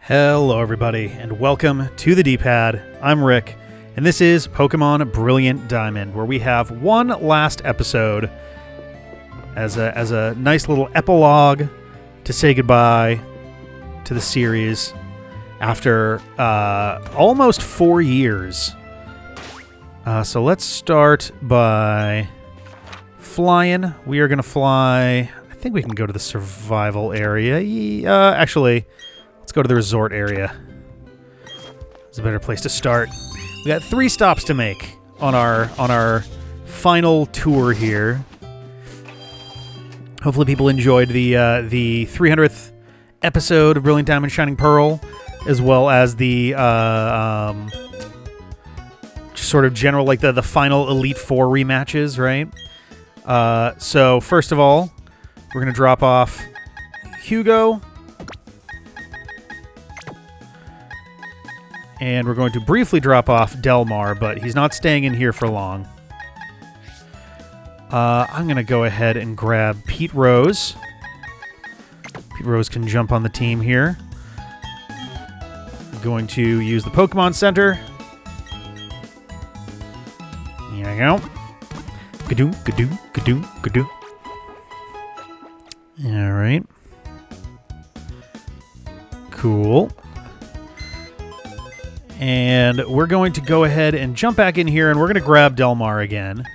Hello everybody, and welcome to the D-Pad. I'm Rick, and this is Pokémon Brilliant Diamond, where we have one last episode as a nice little epilogue to say goodbye to the series after almost 4 years. So let's start by flying. We are going to fly... I think we can go to the survival area. Actually... let's go to the resort area. It's a better place to start. We got 3 stops to make on our final tour here. Hopefully people enjoyed the 300th episode of Brilliant Diamond Shining Pearl, as well as the just sort of general, like the final Elite Four rematches, right? So first of all, we're gonna drop off Hugo. And we're going to briefly drop off Delmar, but he's not staying in here for long. I'm going to go ahead and grab Pete Rose. Pete Rose can jump on the team here. I'm going to use the Pokemon Center. Here we go. Gadoo, gadoo, gadoo, gadoo. All right. Cool. And we're going to go ahead and jump back in here, and we're going to grab Delmar again.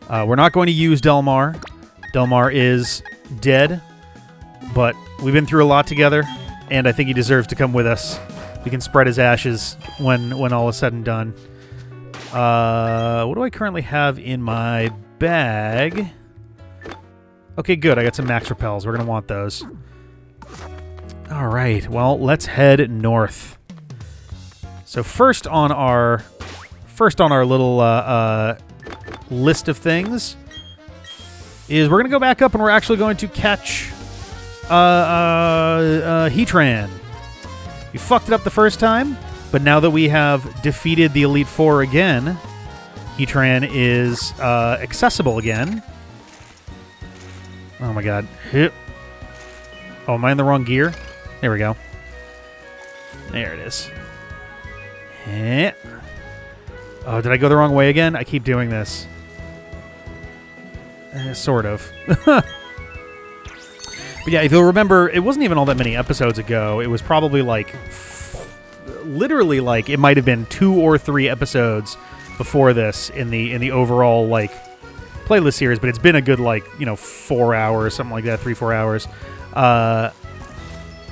We're not going to use Delmar. Delmar is dead, but we've been through a lot together, and I think he deserves to come with us. We can spread his ashes when all is said and done. What do I currently have in my bag? Okay, good. I got some Max Repels. We're going to want those. All right. Well, let's head north. So first on our little list of things is we're going to go back up, and we're actually going to catch Heatran. We fucked it up the first time, but now that we have defeated the Elite Four again, Heatran is accessible again. Oh my god. Oh, am I in the wrong gear? There we go. There it is. Oh, did I go the wrong way again? I keep doing this. Sort of. But yeah, if you'll remember, it wasn't even all that many episodes ago. It was probably like... literally, like, it might have been 2 or 3 episodes before this in the overall, like, playlist series, but it's been a good, like, 4 hours, something like that, 3-4 hours.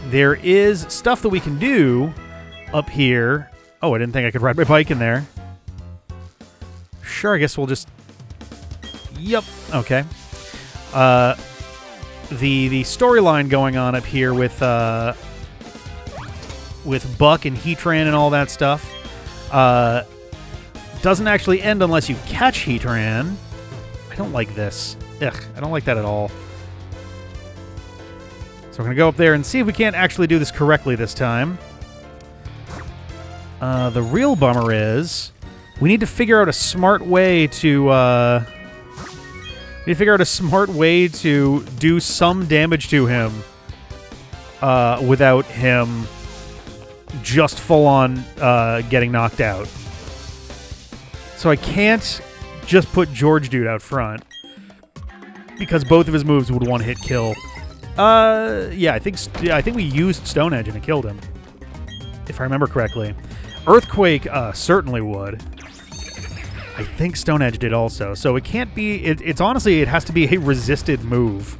There is stuff that we can do up here. Oh, I didn't think I could ride my bike in there. Sure, I guess we'll just... Yep, okay. The storyline going on up here with Buck and Heatran and all that stuff doesn't actually end unless you catch Heatran. I don't like this. Ugh, I don't like that at all. So we're going to go up there and see if we can't actually do this correctly this time. The real bummer is we need to figure out a smart way to do some damage to him without him just full on getting knocked out. So I can't just put George Dude out front because both of his moves would one-hit kill. Yeah, I think we used Stone Edge and it killed him, if I remember correctly. Earthquake certainly would. I think Stone Edge did also. So it can't be... It's honestly, it has to be a resisted move.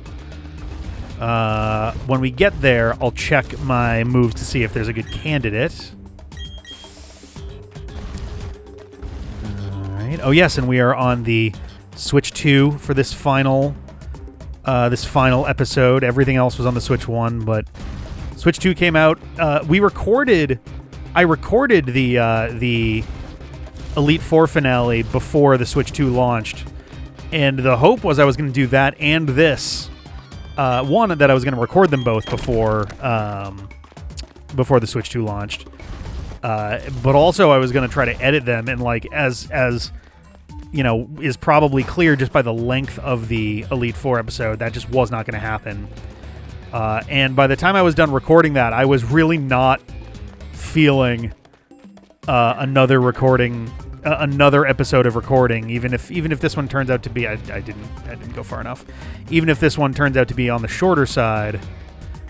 When we get there, I'll check my moves to see if there's a good candidate. Alright. Oh yes, and we are on the Switch 2 for this final episode. Everything else was on the Switch 1, but Switch 2 came out. I recorded the Elite Four finale before the Switch 2 launched, and the hope was I was going to do that and this. One, that I was going to record them both before the Switch 2 launched, but also I was going to try to edit them, and like as is probably clear just by the length of the Elite Four episode, that just was not going to happen. And by the time I was done recording that, I was really not feeling another episode of recording. Even if this one turns out to be, I didn't go far enough. Even if this one turns out to be on the shorter side,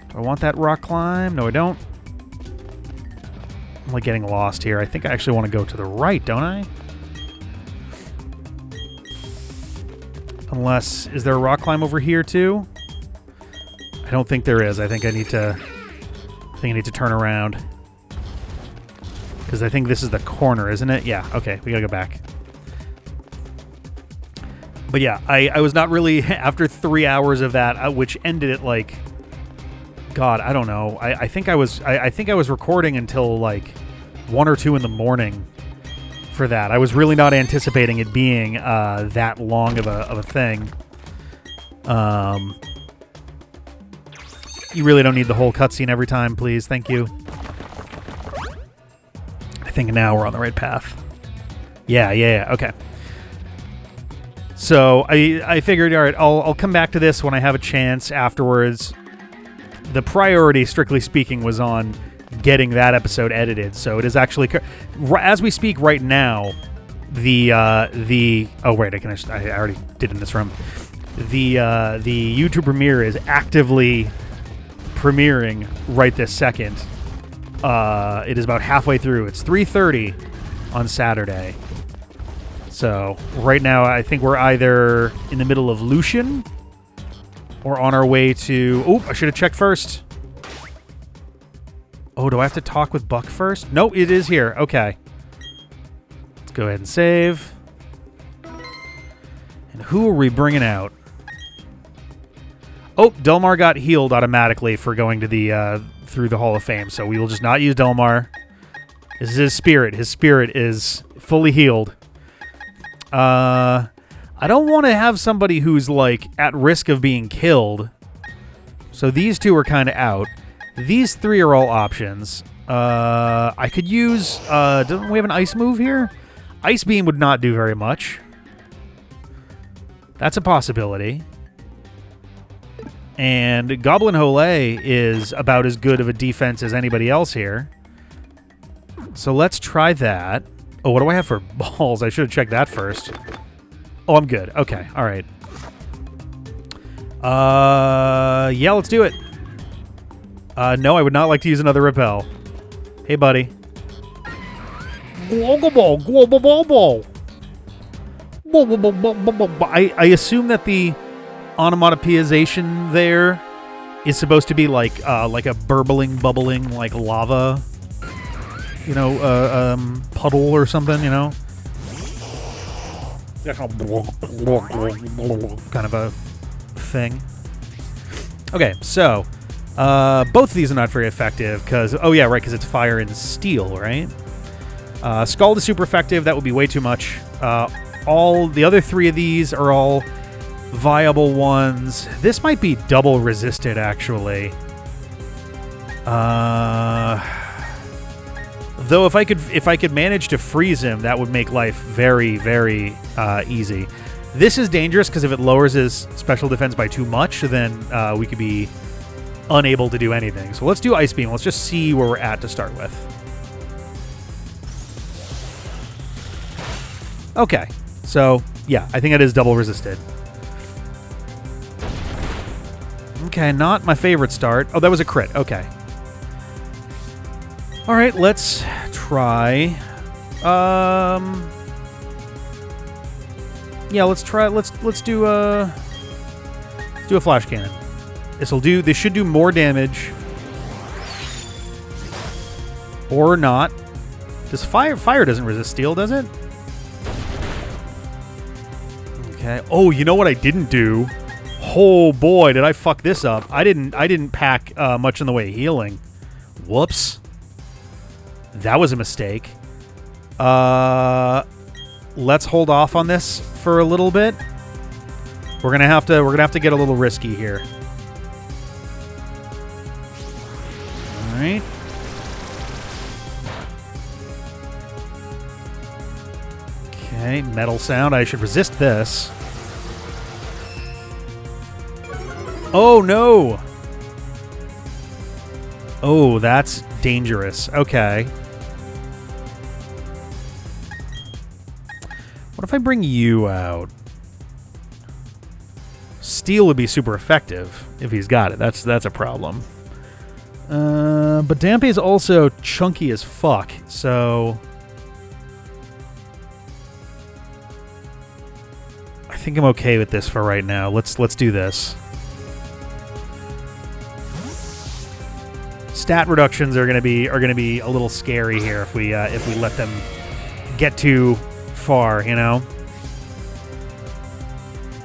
do I want that rock climb? No, I don't. I'm like getting lost here. I think I actually want to go to the right, don't I? Unless, is there a rock climb over here too? I don't think there is. I think I need to turn around. Because I think this is the corner, isn't it? Yeah, okay, we gotta go back. But yeah, I was not really, after 3 hours of that, which ended at like, God, I don't know. I think I was recording until like 1 or 2 in the morning for that. I was really not anticipating it being that long of a thing. You really don't need the whole cutscene every time, please. Thank you. I think now we're on the right path. Yeah, okay. So I figured, all right, I'll come back to this when I have a chance afterwards. The priority, strictly speaking, was on getting that episode edited. So it is actually, as we speak right now, oh wait, I already did in this room. The YouTube premiere is actively premiering right this second. It is about halfway through. It's 3:30 on Saturday. So right now, I think we're either in the middle of Lucian or on our way to... Oh, I should have checked first. Oh, do I have to talk with Buck first? No, it is here. Okay. Let's go ahead and save. And who are we bringing out? Oh, Delmar got healed automatically for going to the through the Hall of Fame, so we will just not use Delmar. This is his spirit. His spirit is fully healed. I don't want to have somebody who's like at risk of being killed. So these two are kind of out. These 3 are all options. I could use... don't we have an ice move here? Ice Beam would not do very much. That's a possibility. And Goblin Hole is about as good of a defense as anybody else here. So let's try that. Oh, what do I have for balls? I should have checked that first. Oh, I'm good. Okay, all right. Yeah, let's do it. No, I would not like to use another repel. Hey, buddy. I assume that the onomatopoeization there is supposed to be like a burbling, bubbling, like lava, you know, puddle or something, you know? Kind of a thing. Okay, so both of these are not very effective because, oh yeah, right, because it's fire and steel, right? Scald is super effective. That would be way too much. All the other 3 of these are all viable ones. This might be double resisted, actually. Though if I could manage to freeze him, that would make life very, very easy. This is dangerous because if it lowers his special defense by too much, then we could be unable to do anything. So let's do Ice Beam. Let's just see where we're at to start with. Okay. So, yeah, I think it is double resisted. Okay, not my favorite start. Oh, that was a crit. Okay. All right, let's try. Yeah, let's try. Let's do a flash cannon. This should do more damage, or not. Does fire doesn't resist steel, does it? Okay. Oh, you know what I didn't do? Oh boy, did I fuck this up. I didn't pack much in the way of healing. Whoops. That was a mistake. Let's hold off on this for a little bit. We're gonna have to get a little risky here. All right. Okay, metal sound. I should resist this. Oh no! Oh, that's dangerous. Okay. What if I bring you out? Steel would be super effective if he's got it. That's a problem. But Dampé is also chunky as fuck, so I think I'm okay with this for right now. Let's do this. Stat reductions are gonna be a little scary here if we let them get too far, you know.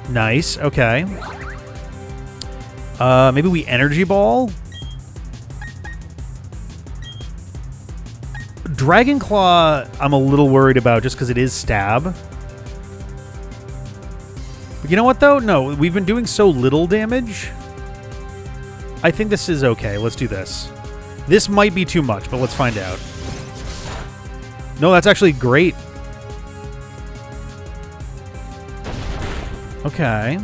Nice. Okay. Maybe we Energy Ball. Dragon Claw, I'm a little worried about just because it is stab. But you know what, though? No, we've been doing so little damage. I think this is okay. Let's do this. This might be too much, but let's find out. No, that's actually great. Okay.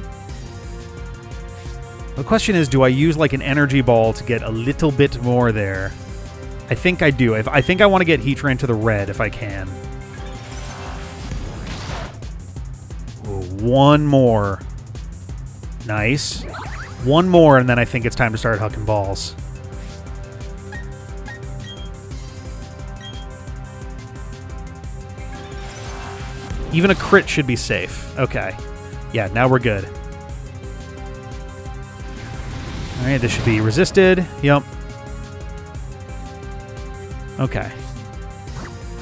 The question is, do I use like an Energy Ball to get a little bit more there? I think I do. I think I want to get Heatran to the red if I can. Ooh, one more. Nice. One more, and then I think it's time to start hucking balls. Even a crit should be safe. Okay. Yeah, now we're good. All right, this should be resisted. Yep. Okay.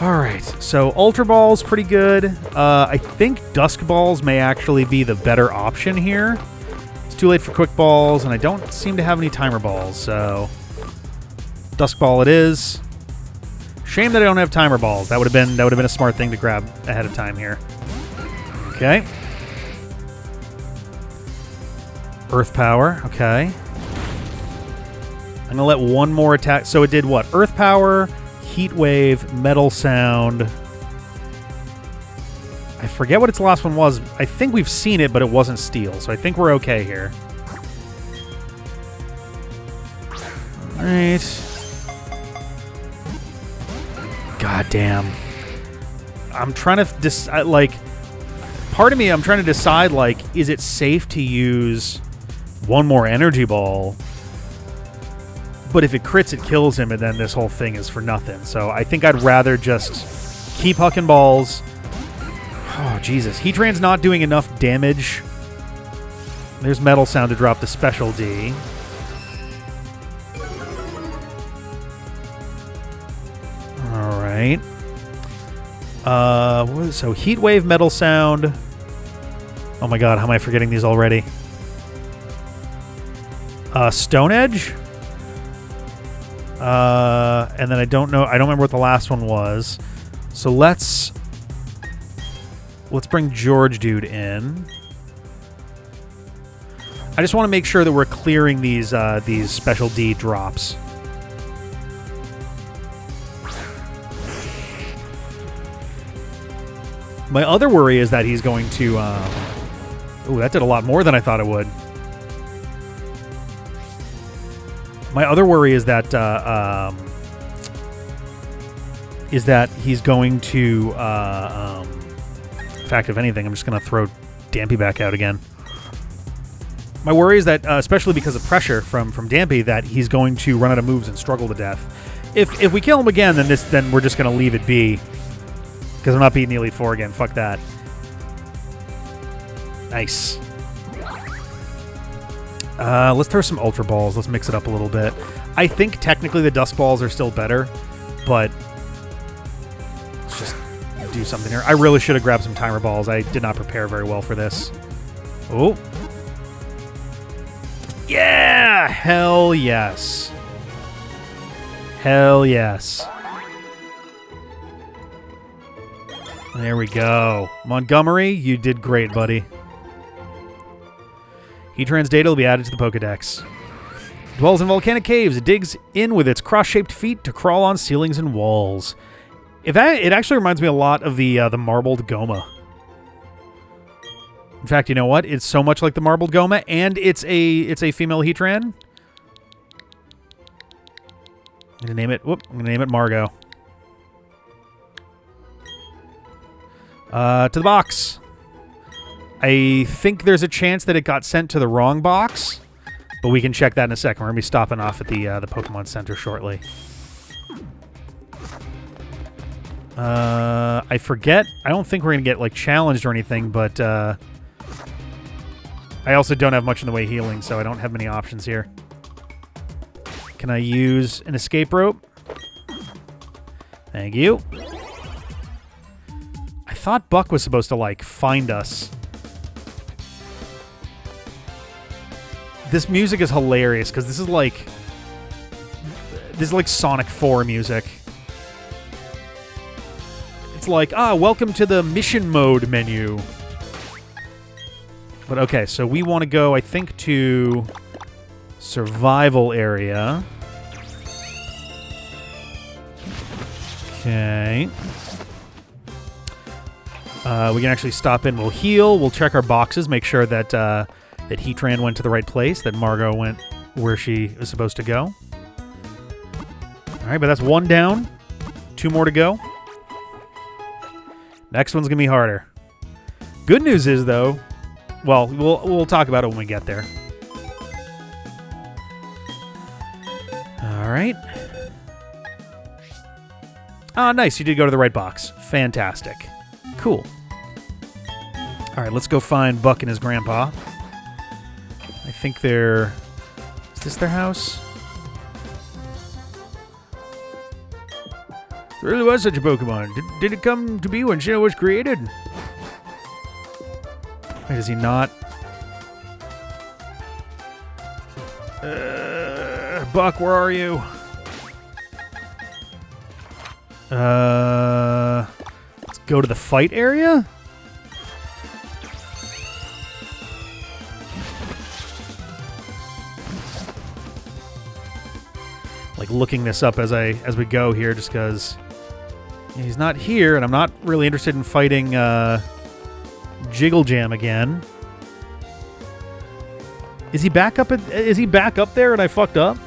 All right, so Ultra Ball's pretty good. I think Dusk Balls may actually be the better option here. It's too late for Quick Balls, and I don't seem to have any Timer Balls, so Dusk Ball it is. Shame that I don't have Timer Balls. That would have been a smart thing to grab ahead of time here. Okay. Earth Power. Okay. I'm gonna let one more attack. So it did what? Earth Power, Heat Wave, Metal Sound. I forget what its last one was. I think we've seen it, but it wasn't Steel, so I think we're okay here. All right. God damn. I'm trying to like, part of me, I'm trying to decide, like, is it safe to use one more Energy Ball? But if it crits, it kills him, and then this whole thing is for nothing. So I think I'd rather just keep hucking balls. Oh, Jesus. Heatran's not doing enough damage. There's Metal Sound to drop the Special D. All right. So Heat Wave, Metal Sound. Oh my god, how am I forgetting these already? Stone Edge? And then I don't remember what the last one was. So let's bring George Dude in. I just want to make sure that we're clearing these Special D drops. My other worry is that he's going to... ooh, that did a lot more than I thought it would. My other worry is that he's going to... in fact, if anything, I'm just going to throw Dampé back out again. My worry is that, especially because of pressure from Dampé, that he's going to run out of moves and struggle to death. If we kill him again, then we're just going to leave it be. Because I'm not beating the Elite Four again. Fuck that. Nice. Let's throw some Ultra Balls. Let's mix it up a little bit. I think technically the Dusk Balls are still better, but let's just do something here. I really should have grabbed some Timer Balls. I did not prepare very well for this. Oh. Yeah! Hell yes. Hell yes. There we go. Montgomery, you did great, buddy. Heatran's data will be added to the Pokedex. Dwells in volcanic caves. It digs in with its cross-shaped feet to crawl on ceilings and walls. It actually reminds me a lot of the marbled Goma. In fact, you know what? It's so much like the marbled Goma, and it's a female Heatran. I'm gonna name it. Whoop! I'm gonna name it Margot. To the box. I think there's a chance that it got sent to the wrong box, but we can check that in a second. We're gonna be stopping off at the Pokemon Center shortly. I forget. I don't think we're gonna get like challenged or anything, but I also don't have much in the way of healing, so I don't have many options here. Can I use an escape rope? Thank you. I thought Buck was supposed to, like, find us. This music is hilarious, because this is like Sonic 4 music. It's like, welcome to the mission mode menu. But okay, so we want to go, I think, to survival area. Okay. We can actually stop in. We'll heal. We'll check our boxes. Make sure that that Heatran went to the right place. That Margot went where she is supposed to go. All right, but that's one down. 2 more to go. Next one's gonna be harder. Good news is though, well, we'll talk about it when we get there. All right. Ah, nice. You did go to the right box. Fantastic. Cool. All right, let's go find Buck and his grandpa. I think they're... Is this their house? There really was such a Pokemon. Did it come to be when Sinnoh was created? Wait, is he not? Buck, where are you? Let's go to the fight area? Like looking this up as we go here, just because he's not here, and I'm not really interested in fighting Jiggle Jam again. Is he back up? Is he back up there, and I fucked up?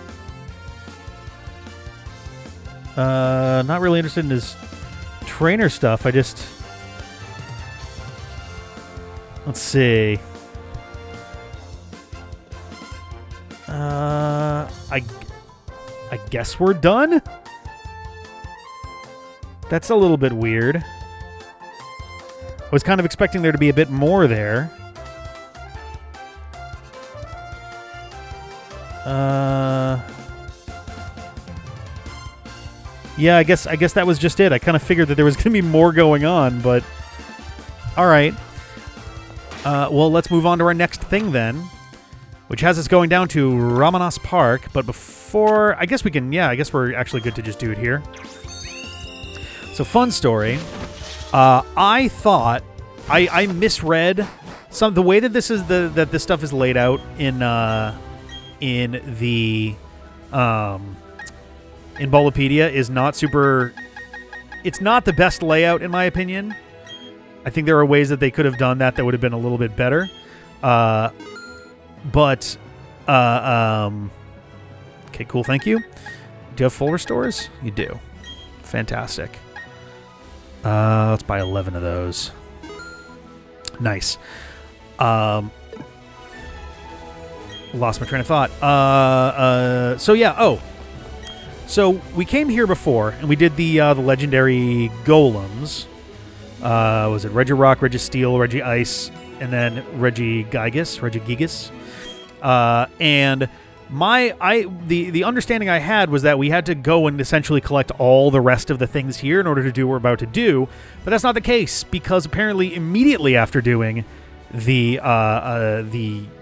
Not really interested in his trainer stuff. I just... Let's see. I guess we're done? That's a little bit weird. I was kind of expecting there to be a bit more there. Yeah, I guess that was just it. I kind of figured that there was going to be more going on, but... Alright. Well, let's move on to our next thing, then. Which has us going down to Ramanas Park, but before... I guess we can... Yeah, I guess we're actually good to just do it here. So, fun story. I thought... I misread the way that this is that this stuff is laid out in the... in Bulbapedia is not super... It's not the best layout, in my opinion. I think there are ways that they could have done that would have been a little bit better. Okay, cool, thank you. Do you have full restores? You do. Fantastic. Let's buy 11 of those. Nice. Lost my train of thought. So yeah, so we came here before, and we did the legendary golems. Was it Regirock, Registeel, Regice, and then Regigigas? And the understanding I had was that we had to go and essentially collect all the rest of the things here in order to do what we're about to do, but that's not the case, because apparently immediately after doing the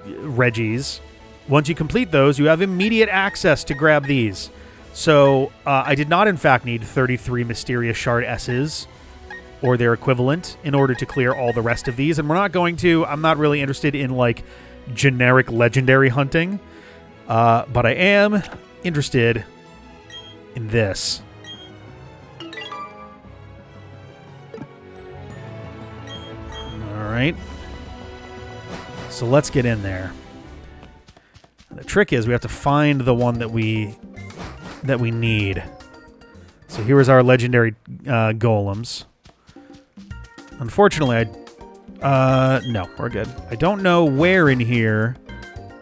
Regis, once you complete those, you have immediate access to grab these. So I did not, in fact, need 33 Mysterious Shard S's or their equivalent in order to clear all the rest of these. And we're not going to... I'm not really interested in, like, generic legendary hunting. But I am interested in this. Alright. So let's get in there. The trick is we have to find the one that we that we need. So here is our legendary golems. Unfortunately, no, we're good. I don't know where in here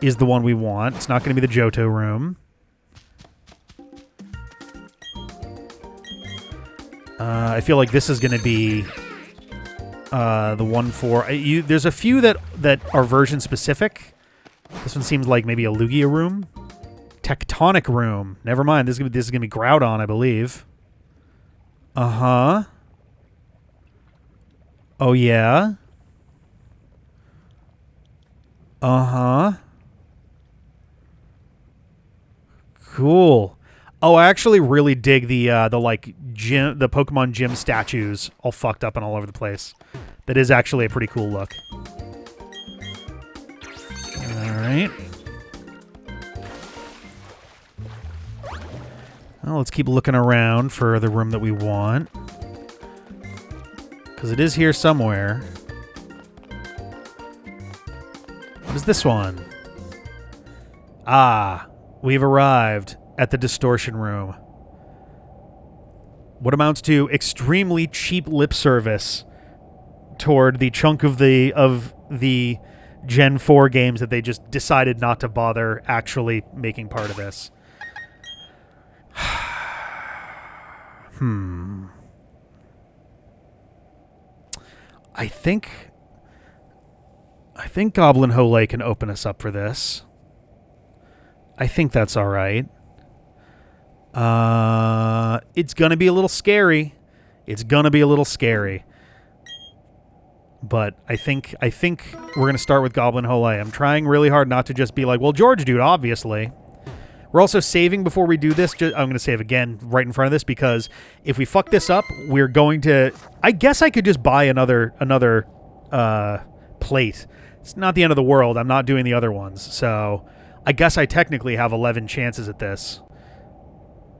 is the one we want. It's not going to be the Johto room. I feel like this is going to be the one for... there's a few that are version specific. This one seems like maybe a Lugia room. Tectonic room. Never mind. This is going to be Groudon, I believe. Uh-huh. Oh, yeah. Uh-huh. Cool. Oh, I actually really dig the Pokemon gym statues all fucked up and all over the place. That is actually a pretty cool look. All right. Well, let's keep looking around for the room that we want. Because it is here somewhere. What is this one? Ah, we've arrived at the Distortion Room. What amounts to extremely cheap lip service toward the chunk of the Gen 4 games that they just decided not to bother actually making part of this. I think Goblin Hole can open us up for this. I think that's all right. It's gonna be a little scary. But I think we're gonna start with Goblin Hole. I'm trying really hard not to just be like, well, George dude, obviously. We're also saving before we do this. I'm going to save again right in front of this because if we fuck this up, we're going to... I guess I could just buy another plate. It's not the end of the world. I'm not doing the other ones. So I guess I technically have 11 chances at this.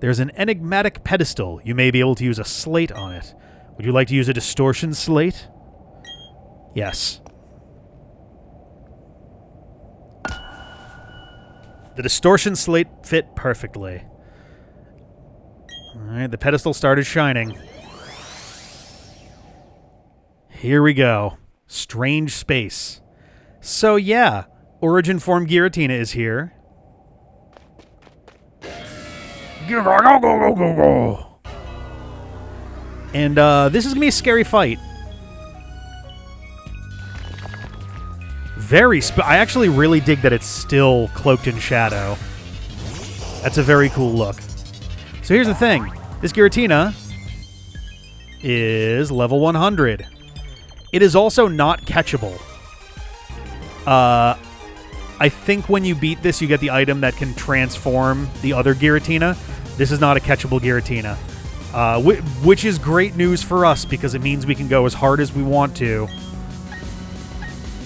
There's an enigmatic pedestal. You may be able to use a slate on it. Would you like to use a distortion slate? Yes. The distortion slate fit perfectly. Alright, the pedestal started shining. Here we go. Strange space. So yeah, Origin Form Giratina is here. And this is going to be a scary fight. I actually really dig that it's still cloaked in shadow. That's a very cool look. So here's the thing. This Giratina is level 100. It is also not catchable. I think when you beat this, you get the item that can transform the other Giratina. This is not a catchable Giratina. Which is great news for us because it means we can go as hard as we want to.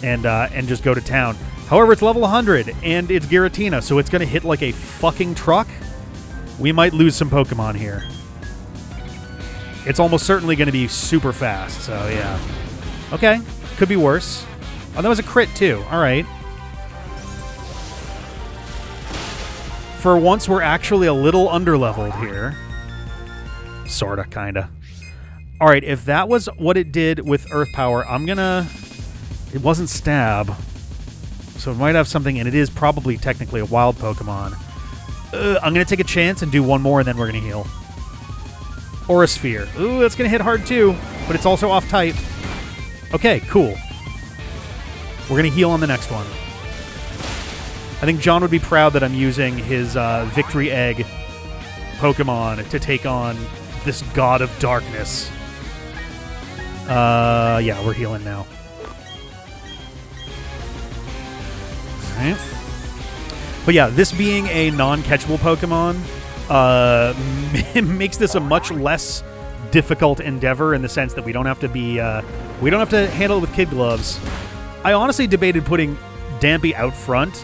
And just go to town. However, it's level 100, and it's Giratina, so it's going to hit like a fucking truck. We might lose some Pokemon here. It's almost certainly going to be super fast, so yeah. Okay, could be worse. Oh, that was a crit, too. All right. For once, we're actually a little underleveled here. Sorta, kinda. All right, if that was what it did with Earth Power, I'm going to... It wasn't Stab, so it might have something, and it is probably technically a wild Pokemon. I'm going to take a chance and do one more, and then we're going to heal. Aura Sphere. Ooh, that's going to hit hard, too, but it's also off-type. Okay, cool. We're going to heal on the next one. I think John would be proud that I'm using his Victory Egg Pokemon to take on this God of Darkness. Yeah, we're healing now. Right. But yeah, this being a non-catchable Pokemon makes this a much less difficult endeavor in the sense that we don't have to be we don't have to handle it with kid gloves. I honestly debated putting Dampy out front,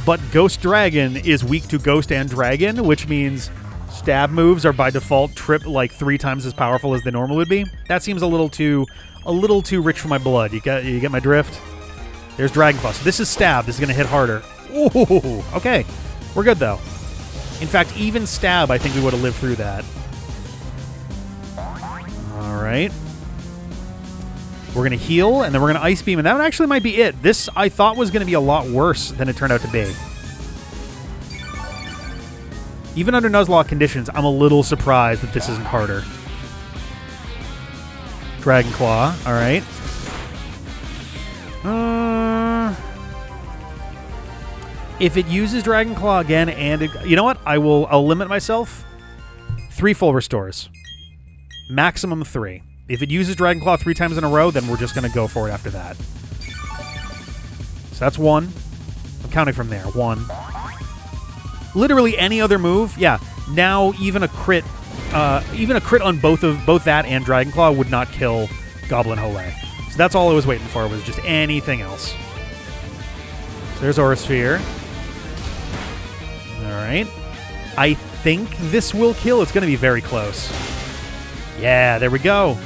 but Ghost Dragon is weak to Ghost and Dragon, which means stab moves are by default like 3 times as powerful as they normally would be. That seems a little too rich for my blood. You get my drift? There's Dragon Claw. So this is stab. This is going to hit harder. Ooh, okay. We're good, though. In fact, even Stab, I think we would have lived through that. All right. We're going to heal, and then we're going to Ice Beam, and that actually might be it. This, I thought, was going to be a lot worse than it turned out to be. Even under Nuzlocke conditions, I'm a little surprised that this isn't harder. Dragon Claw, all right. If it uses Dragon Claw again, and you know what? I'll limit myself. 3 full restores. Maximum 3. If it uses Dragon Claw 3 times in a row, then we're just going to go for it after that. So that's 1. I'm counting from there. 1. Literally any other move, yeah. Now even a crit on both that and Dragon Claw would not kill Goblin Hole. So that's all I was waiting for, was just anything else. So there's Aura Sphere. All right. I think this will kill. It's going to be very close. Yeah, there we go.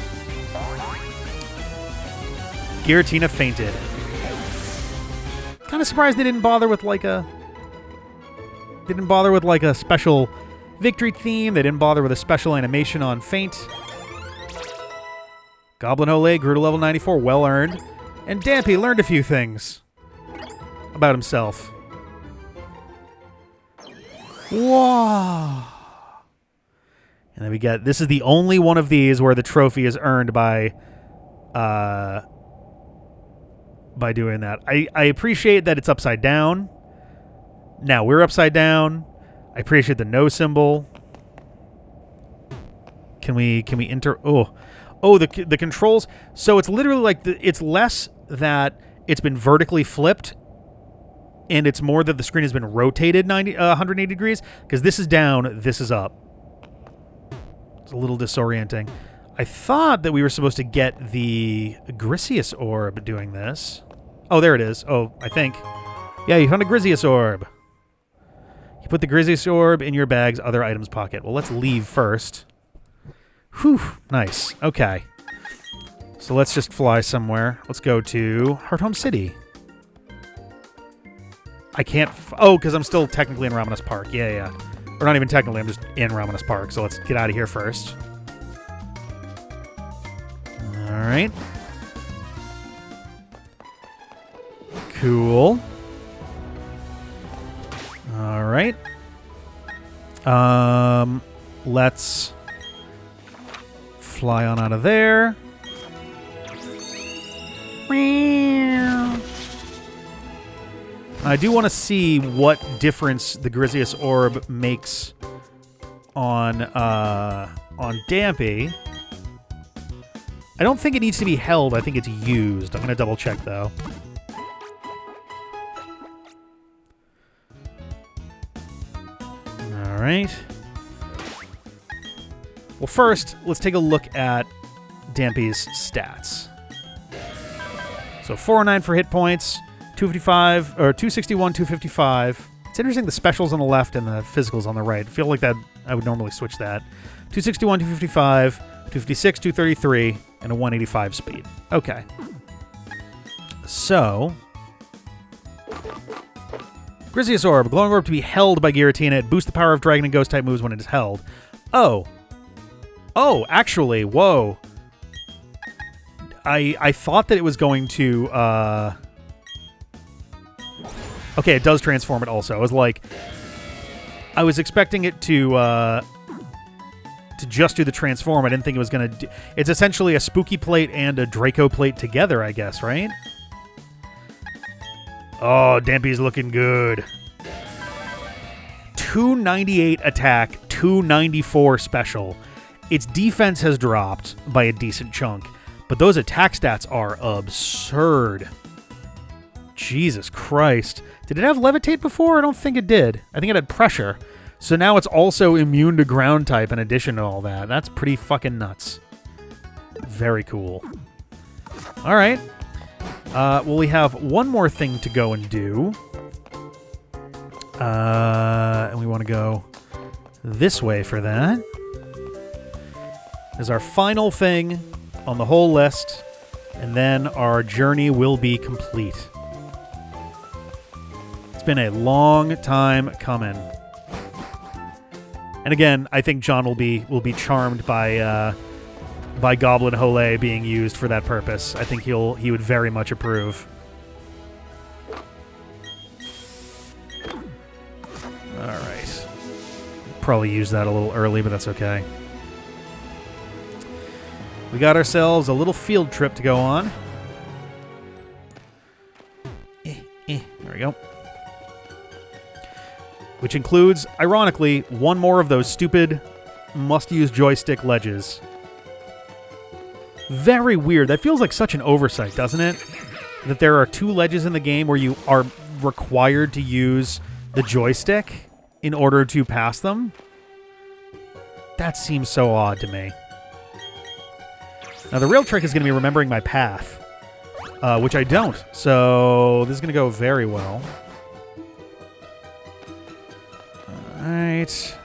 Giratina fainted. Kind of surprised they didn't bother with like a special victory theme. They didn't bother with a special animation on faint. Goblin Hole grew to level 94, well earned, and Dampy learned a few things about himself. Whoa! And then we get, this is the only one of these where the trophy is earned by doing that. I appreciate that it's upside down. Now we're upside down. I appreciate the no symbol. Can we enter? Oh, the controls. So it's literally like it's less that it's been vertically flipped, and it's more that the screen has been rotated 180 degrees. Because this is down, this is up. It's a little disorienting. I thought that we were supposed to get the Grisius Orb doing this. Oh, there it is. Oh, I think. Yeah, you found a Grisius Orb. You put the Grisius Orb in your bag's other items pocket. Well, let's leave first. Whew, nice. Okay. So let's just fly somewhere. Let's go to Hearthome City. I can't... oh, because I'm still technically in Ramanas Park. Yeah. Or not even technically, I'm just in Ramanas Park. So let's get out of here first. All right. Cool. All right. Let's fly on out of there. I do want to see what difference the Grisius Orb makes on Dampy. I don't think it needs to be held. I think it's used. I'm going to double check though. All right. Well, first, let's take a look at Dampy's stats. So 409 for hit points, 255 or 261, 255. It's interesting the specials on the left and the physicals on the right. I feel like that I would normally switch that. 261, 255, 256, 233, and a 185 speed. Okay. So Grisius Orb, glowing orb to be held by Giratina. It boosts the power of dragon and ghost type moves when it is held. Oh, actually, whoa. I thought that it was going to... okay, it does transform it also. I was like... I was expecting it to just do the transform. I didn't think it was going to... It's essentially a Spooky Plate and a Draco Plate together, I guess, right? Oh, Dampy's looking good. 298 attack, 294 special. Its defense has dropped by a decent chunk, but those attack stats are absurd. Jesus Christ. Did it have Levitate before? I don't think it did. I think it had Pressure. So now it's also immune to ground type in addition to all that. That's pretty fucking nuts. Very cool. All right. Well, we have one more thing to go and do. And we want to go this way for that. Is our final thing on the whole list, and then our journey will be complete. It's been a long time coming. And again, I think John will be charmed by Goblin Hole being used for that purpose. I think he would very much approve. All right. Probably used that a little early, but that's okay. We got ourselves a little field trip to go on. There we go. Which includes, ironically, one more of those stupid must-use joystick ledges. Very weird. That feels like such an oversight, doesn't it? That there are 2 ledges in the game where you are required to use the joystick in order to pass them. That seems so odd to me. Now, the real trick is going to be remembering my path, which I don't. So this is going to go very well. All right.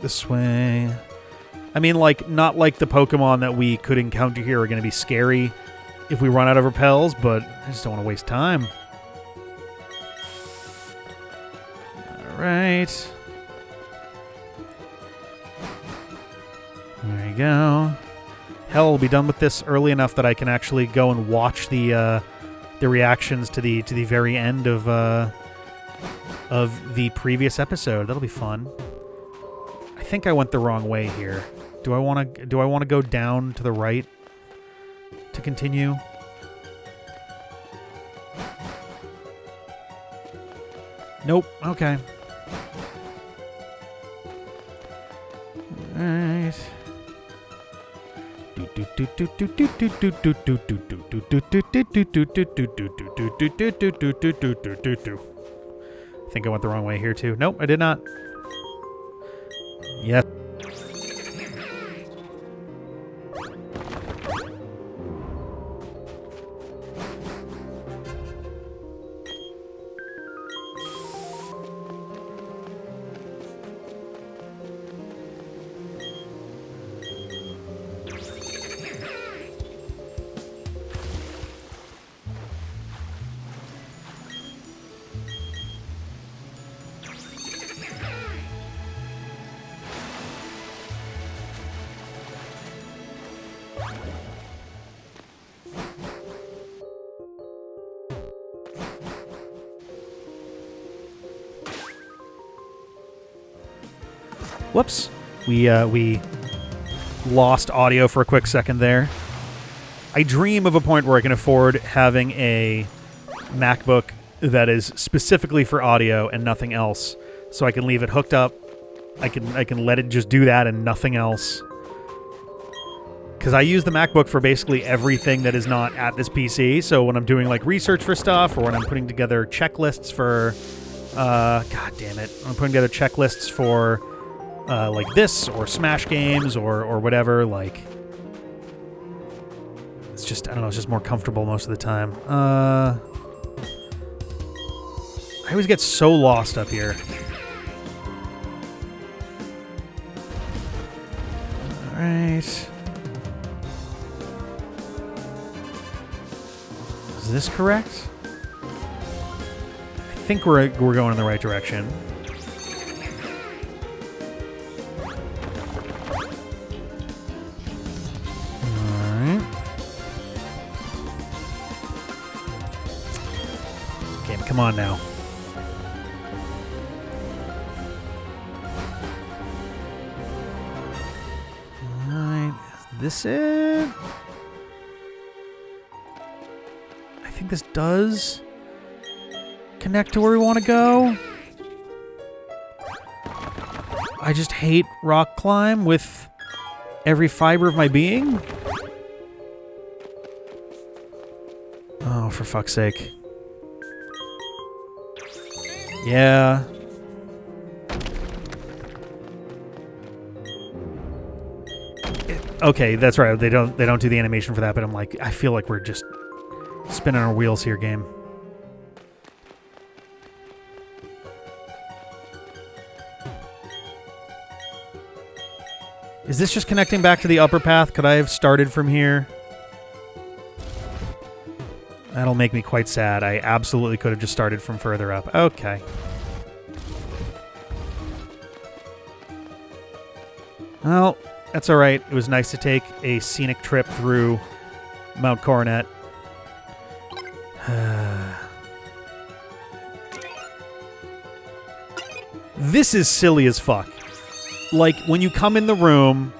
This way. I mean, like, not like the Pokemon that we could encounter here are going to be scary if we run out of repels, but I just don't want to waste time. All right. There you go. Hell, we'll be done with this early enough that I can actually go and watch the reactions to the very end of the previous episode. That'll be fun. I think I went the wrong way here. Do I want to go down to the right to continue? Nope. Okay. All right. I think I went the wrong way here too. Nope, I did not. Yes. Whoops. We lost audio for a quick second there. I dream of a point where I can afford having a MacBook that is specifically for audio and nothing else, so I can leave it hooked up. I can let it just do that and nothing else. Because I use the MacBook for basically everything that is not at this PC. So when I'm doing like research for stuff, or when I'm putting together checklists for, God damn it, I'm putting together checklists for like this or Smash games or whatever. Like, it's just, I don't know, it's just more comfortable most of the time. I always get so lost up here. All right. Is this correct? I think we're going in the right direction. Alright. Okay, come on now. Alright, is this it? I think this does connect to where we want to go. I just hate rock climb with every fiber of my being. Oh, for fuck's sake. Yeah. Okay, that's right. They don't do the animation for that, but I'm like, I feel like we're just spinning our wheels here, game. Is this just connecting back to the upper path? Could I have started from here? That'll make me quite sad. I absolutely could have just started from further up. Okay. Well, that's all right. It was nice to take a scenic trip through Mount Coronet. This is silly as fuck. Like, when you come in the room,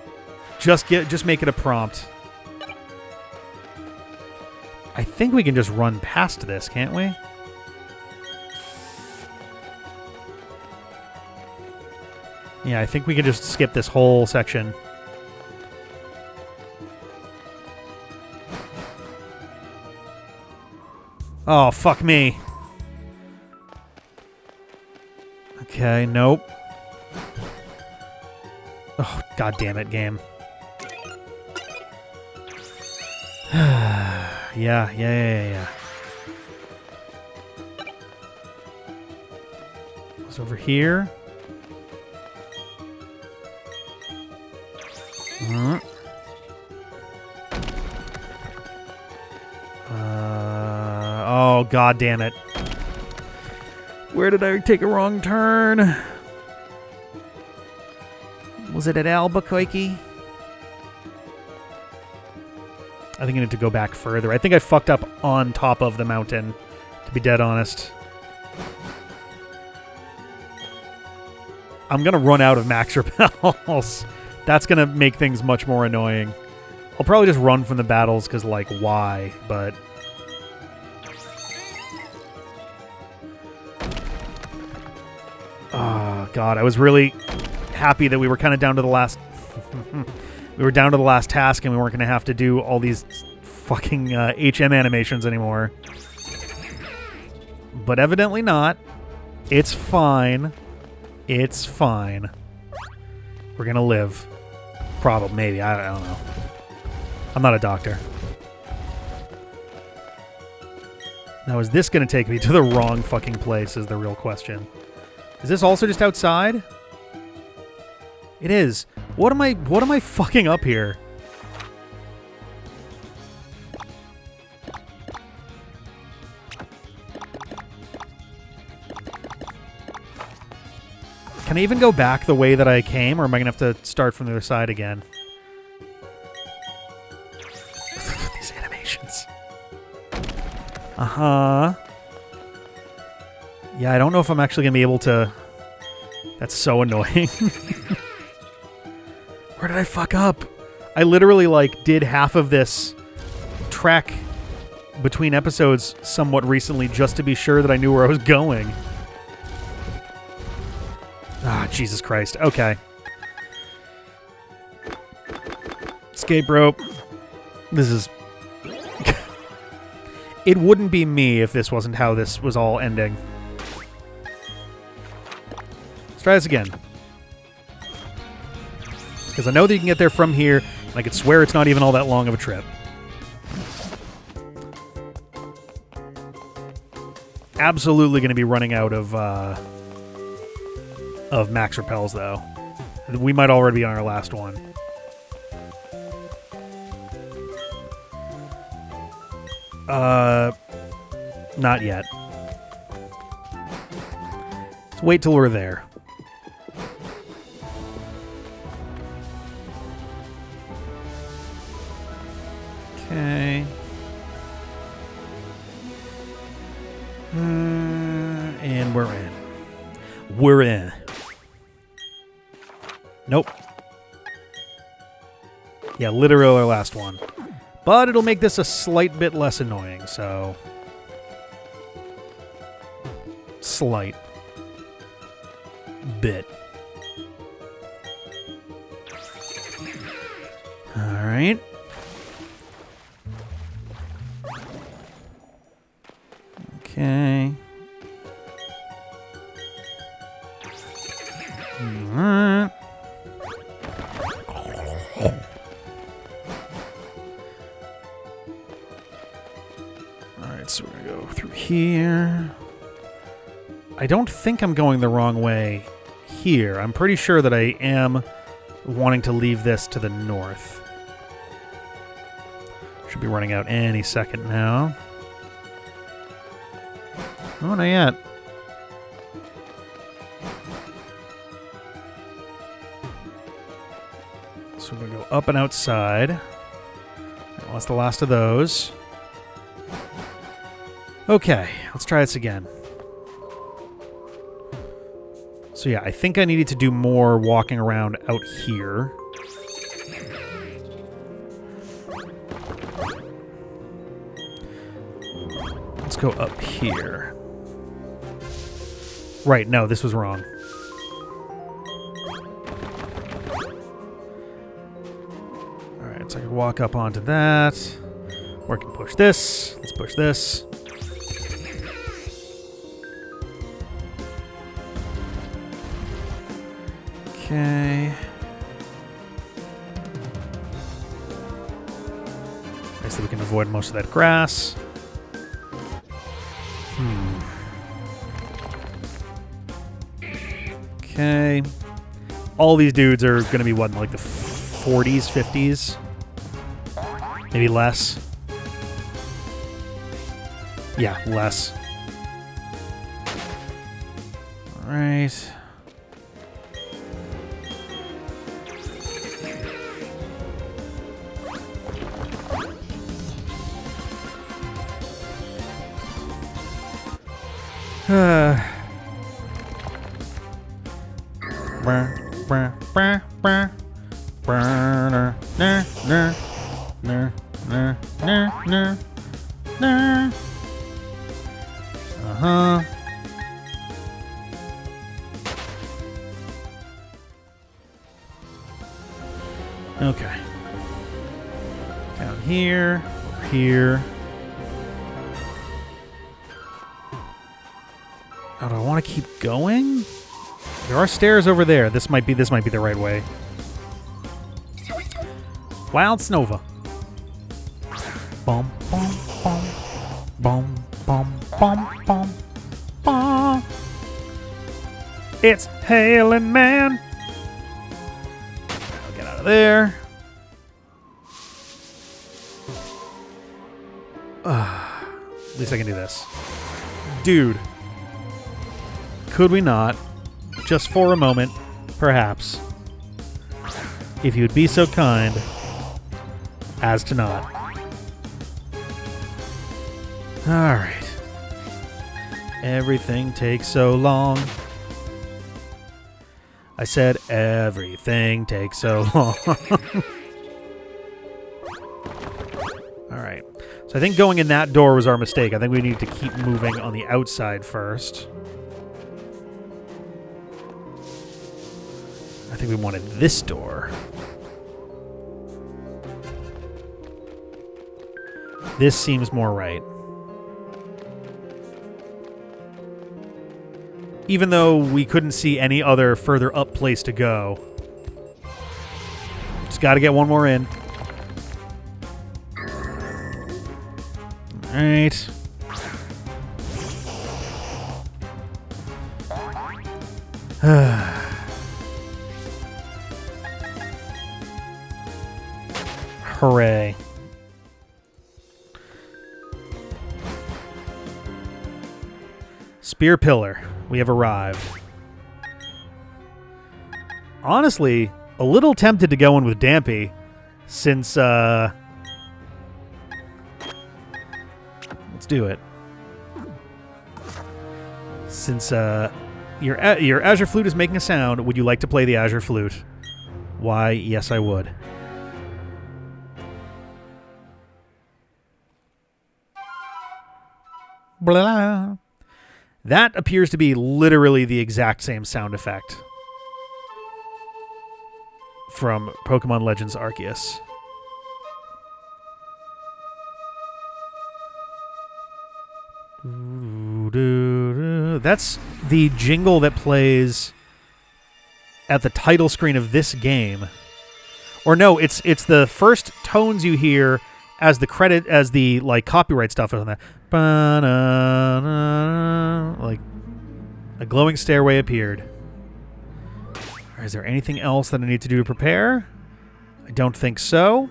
just make it a prompt. I think we can just run past this, can't we? Yeah, I think we can just skip this whole section. Oh, fuck me. Okay, nope. Oh, god damn it, game. Yeah. It's over here. Oh, god damn it. Where did I take a wrong turn? Was it at Albuquerque? I think I need to go back further. I think I fucked up on top of the mountain, to be dead honest. I'm going to run out of max repels. That's going to make things much more annoying. I'll probably just run from the battles because, like, why? But... oh, God. I was really happy that we were kind of down to the last... we were down to the last task and we weren't going to have to do all these fucking HM animations anymore. But evidently not. It's fine. It's fine. We're going to live. Probably, maybe. I don't know. I'm not a doctor. Now, is this going to take me to the wrong fucking place is the real question. Is this also just outside? It is. What am I fucking up here? Can I even go back the way that I came, or am I going to have to start from the other side again? These animations. Uh-huh. Yeah, I don't know if I'm actually going to be able to... That's so annoying. Where did I fuck up? I literally, like, did half of this trek between episodes somewhat recently just to be sure that I knew where I was going. Ah, Jesus Christ. Okay. Escape rope. This is... It wouldn't be me if this wasn't how this was all ending. Let's try this again. Because I know that you can get there from here, and I could swear it's not even all that long of a trip. Absolutely going to be running out of max repels, though. We might already be on our last one. Not yet. Let's wait till we're there. Okay. And we're in. We're in. Nope. Yeah, literally our last one. But it'll make this a slight bit less annoying, so... Slight. Bit. Alright. Okay. Alright. Alright, so we're gonna go through here. I don't think I'm going the wrong way here. I'm pretty sure that I am wanting to leave this to the north. Should be running out any second now. Oh, not yet. up and outside. Well, that's the last of those. Okay, let's try this again. So yeah, I think I needed to do more walking around out here. Let's go up here. Right, no, this was wrong. Alright, so I can walk up onto that. Or I can push this. Let's push this. Okay. Nice that we can avoid most of that grass. Okay. All these dudes are going to be, what, in like the 40s, 50s? Maybe less. Yeah, less. All right. Uh-huh. Okay. Down here, over here. Oh, do I want to keep going? There are stairs over there. This might be the right way. Wild Snova. Bum bum bum bum bum bum bum bum. It's hailing man. I'll get out of there. At least I can do this. Dude. Could we not, just for a moment, perhaps, if you would be so kind as to not. Alright. Everything takes so long. I said everything takes so long. Alright. So I think going in that door was our mistake. I think we need to keep moving on the outside first. I think we wanted this door. This seems more right. Even though we couldn't see any other further up place to go. Just got to get one more in. All right. Hooray. Spear Pillar. We have arrived. Honestly, a little tempted to go in with Dampy, since, let's do it. Since, your Azure Flute is making a sound, would you like to play the Azure Flute? Why, yes I would. Blah. That appears to be literally the exact same sound effect from Pokemon Legends Arceus. That's the jingle that plays at the title screen of this game. Or no, it's the first tones you hear as the credit, as the like copyright stuff on that. Like a glowing stairway appeared. Is there anything else that I need to do to prepare? I don't think so.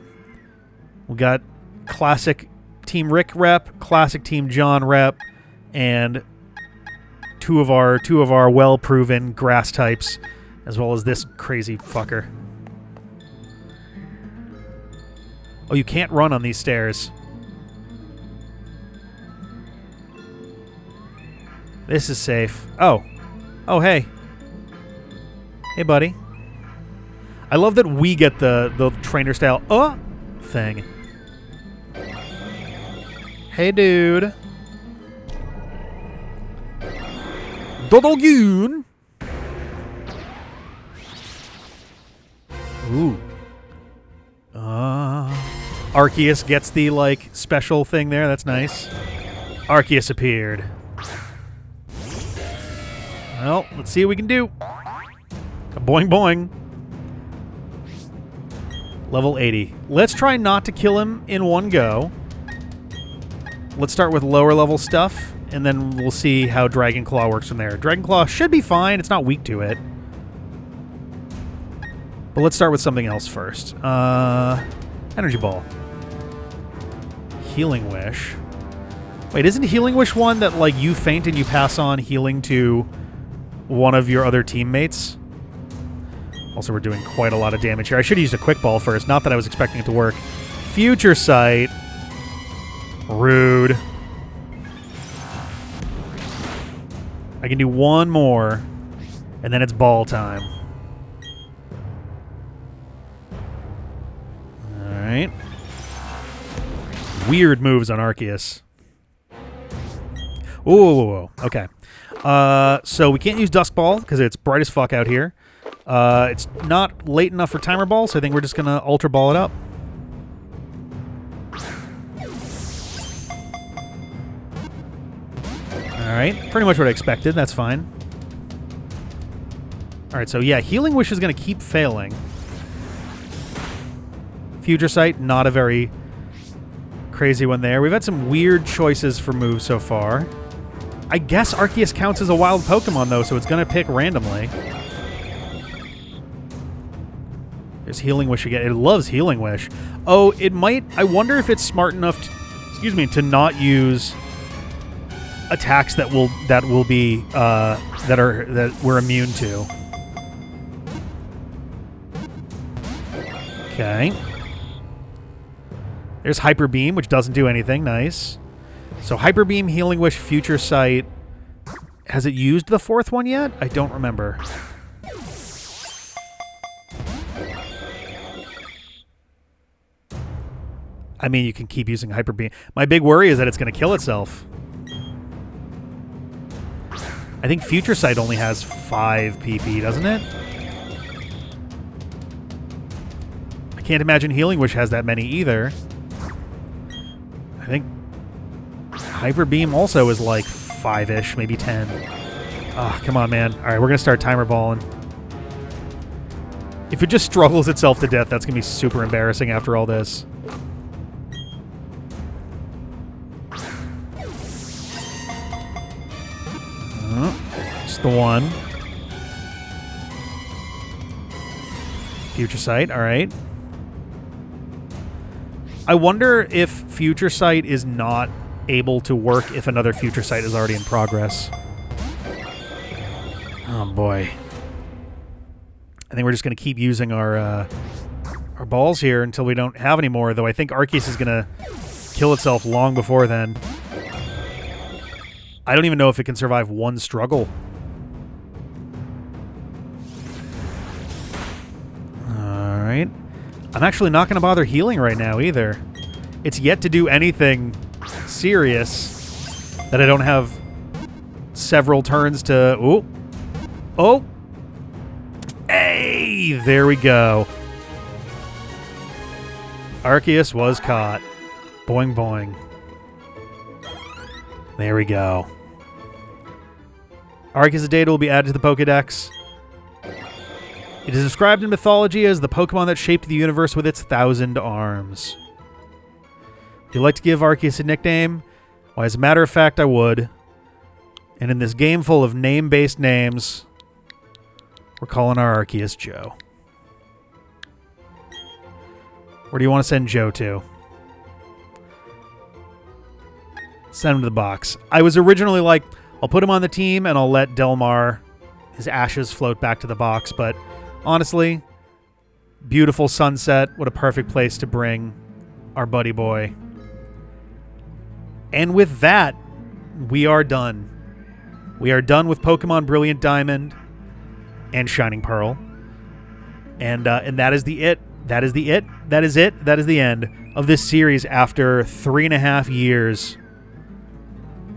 We got classic Team Rick rep, classic Team John rep, and two of our well-proven grass types, as well as this crazy fucker. Oh, you can't run on these stairs. This is safe. Oh. Oh, hey. Hey, buddy. I love that we get the trainer style thing. Hey, dude. Dodolgoon. Ooh. Arceus gets the, like, special thing there. That's nice. Arceus appeared. Well, let's see what we can do. Boing, boing. Level 80. Let's try not to kill him in one go. Let's start with lower level stuff, and then we'll see how Dragon Claw works from there. Dragon Claw should be fine. It's not weak to it. But let's start with something else first. Energy Ball. Healing Wish. Wait, isn't Healing Wish one that, like, you faint and you pass on healing to one of your other teammates? Also, we're doing quite a lot of damage here. I should have used a Quick Ball first. Not that I was expecting it to work. Future Sight. Rude. I can do one more, and then it's ball time. Alright. Weird moves on Arceus. Whoa. Okay. So we can't use Dusk Ball because it's bright as fuck out here. It's not late enough for Timer Ball, so I think we're just going to Ultra Ball it up. Alright, pretty much what I expected. That's fine. Alright, so yeah, Healing Wish is going to keep failing. Future Sight, not a very crazy one there. We've had some weird choices for moves so far. I guess Arceus counts as a wild Pokemon, though, so it's going to pick randomly. There's Healing Wish again. It loves Healing Wish. Oh, it might... I wonder if it's smart enough to, to not use attacks that will be that we're immune to. Okay. There's Hyper Beam, which doesn't do anything. Nice. So Hyper Beam, Healing Wish, Future Sight. Has it used the fourth one yet? I don't remember. I mean, you can keep using Hyper Beam. My big worry is that it's going to kill itself. I think Future Sight only has 5 PP, doesn't it? I can't imagine Healing Wish has that many either. I think Hyper Beam also is like 5-ish, maybe 10. Ah, come on, man. All right, we're going to start Timer Balling. If it just struggles itself to death, that's going to be super embarrassing after all this. Just the one. Future Sight, all right. I wonder if Future Sight is not able to work if another Future Sight is already in progress. Oh, boy. I think we're just going to keep using our balls here until we don't have any more, though I think Arceus is going to kill itself long before then. I don't even know if it can survive one struggle. Alright. I'm actually not going to bother healing right now either. It's yet to do anything serious that I don't have several turns to... Ooh. Oh! Hey! There we go. Arceus was caught. Boing, boing. There we go. Arceus' data will be added to the Pokédex. It is described in mythology as the Pokemon that shaped the universe with its 1,000 arms. Would you like to give Arceus a nickname? Why, as a matter of fact, I would. And in this game full of name-based names, we're calling our Arceus Joe. Where do you want to send Joe to? Send him to the box. I was originally like, I'll put him on the team and I'll let Delmar, his ashes, float back to the box. But honestly, beautiful sunset. What a perfect place to bring our buddy boy. And with that, we are done. We are done with Pokemon Brilliant Diamond and Shining Pearl. And that is the it. That is the it. That is it. That is the end of this series after 3.5 years.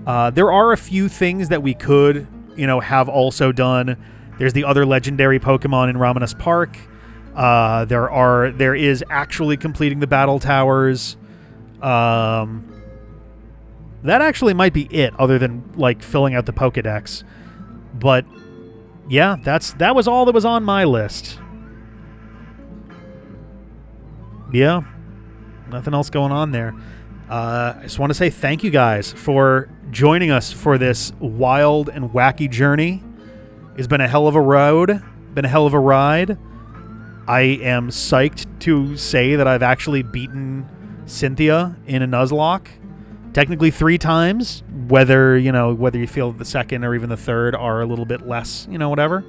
There are a few things that we could, have also done. There's the other legendary Pokemon in Ramanas Park. There is actually completing the battle towers. That actually might be it, other than filling out the Pokedex. But yeah, that was all that was on my list. Yeah, nothing else going on there. I just want to say thank you guys for joining us for this wild and wacky journey. It's been a hell of a road, been a hell of a ride. I am psyched to say that I've actually beaten Cynthia in a Nuzlocke. Technically 3 times, whether you feel the second or even the third are a little bit less, whatever.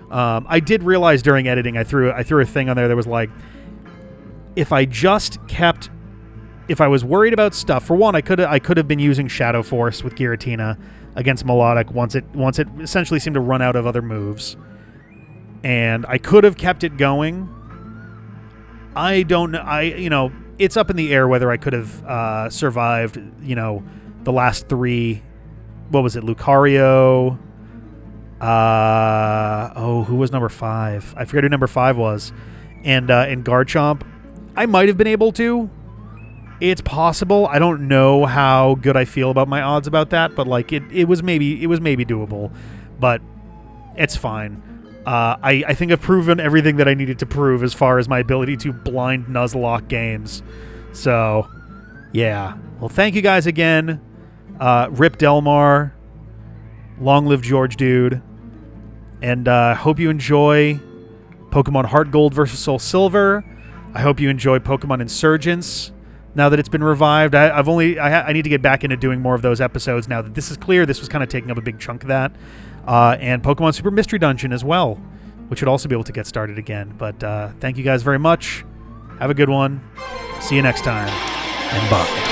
I did realize during editing, I threw a thing on there that was like, if I was worried about stuff, for one, I could have been using Shadow Force with Giratina against Melodic once it essentially seemed to run out of other moves. And I could have kept it going. I don't know. It's up in the air whether I could have survived, the last 3. What was it? Lucario. Who was number 5? I forget who number 5 was. And Garchomp. I might have been able to. It's possible. I don't know how good I feel about my odds about that, but it was maybe doable. But it's fine. I think I've proven everything that I needed to prove as far as my ability to blind Nuzlocke games. So, yeah. Well, thank you guys again. Rip Delmar. Long live George Dude. And hope you enjoy Pokemon Heart Gold versus Soul Silver. I hope you enjoy Pokemon Insurgence now that it's been revived. I need to get back into doing more of those episodes now that this is clear. This was kind of taking up a big chunk of that. And Pokemon Super Mystery Dungeon as well, which should also be able to get started again. But thank you guys very much. Have a good one. See you next time. And bye.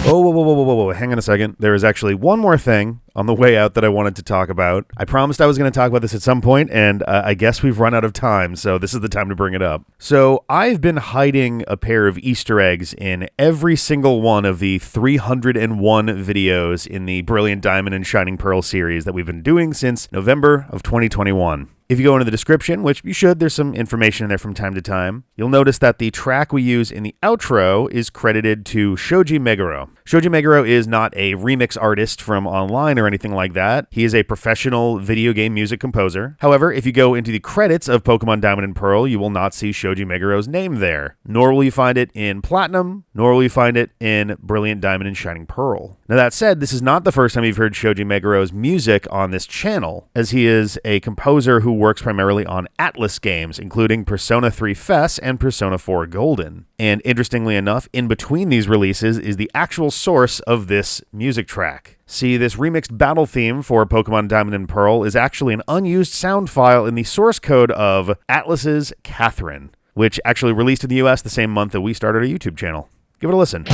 Whoa. Hang on a second. There is actually one more thing on the way out that I wanted to talk about. I promised I was going to talk about this at some point, and I guess we've run out of time, so this is the time to bring it up. So I've been hiding a pair of Easter eggs in every single one of the 301 videos in the Brilliant Diamond and Shining Pearl series that we've been doing since November of 2021. If you go into the description, which you should, there's some information in there from time to time, you'll notice that the track we use in the outro is credited to Shoji Meguro. Shoji Meguro is not a remix artist from online or anything like that. He is a professional video game music composer. However, if you go into the credits of Pokemon Diamond and Pearl, you will not see Shoji Meguro's name there. Nor will you find it in Platinum, nor will you find it in Brilliant Diamond and Shining Pearl. Now that said, this is not the first time you've heard Shoji Meguro's music on this channel, as he is a composer who works primarily on Atlas games, including Persona 3 FES and Persona 4 Golden. And interestingly enough, in between these releases is the actual source of this music track. See, this remixed battle theme for Pokemon Diamond and Pearl is actually an unused sound file in the source code of Atlas's Catherine, which actually released in the US the same month that we started a YouTube channel. Give it a listen.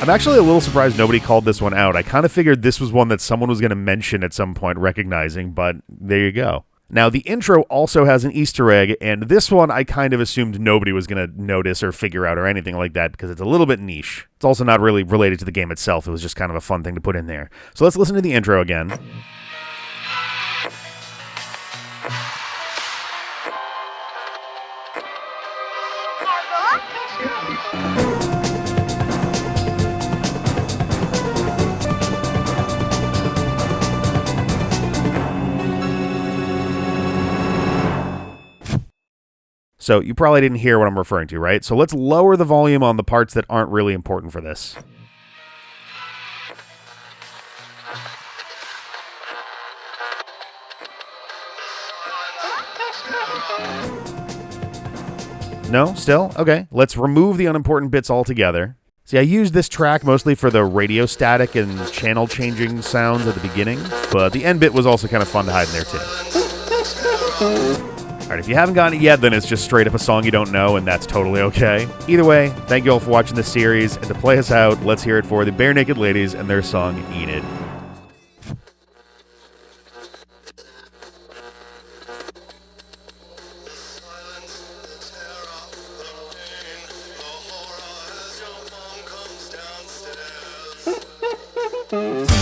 I'm actually a little surprised nobody called this one out. I kind of figured this was one that someone was going to mention at some point, recognizing, but there you go. Now, the intro also has an Easter egg, and this one I kind of assumed nobody was going to notice or figure out or anything like that because it's a little bit niche. It's also not really related to the game itself. It was just kind of a fun thing to put in there. So let's listen to the intro again. So you probably didn't hear what I'm referring to, right? So let's lower the volume on the parts that aren't really important for this. No? Still? Okay. Let's remove the unimportant bits altogether. See, I used this track mostly for the radio static and channel changing sounds at the beginning, but the end bit was also kind of fun to hide in there too. Alright, if you haven't gotten it yet, then it's just straight up a song you don't know, and that's totally okay. Either way, thank you all for watching this series, and to play us out, let's hear it for the Bare Naked Ladies and their song, Enid. Mm-hmm.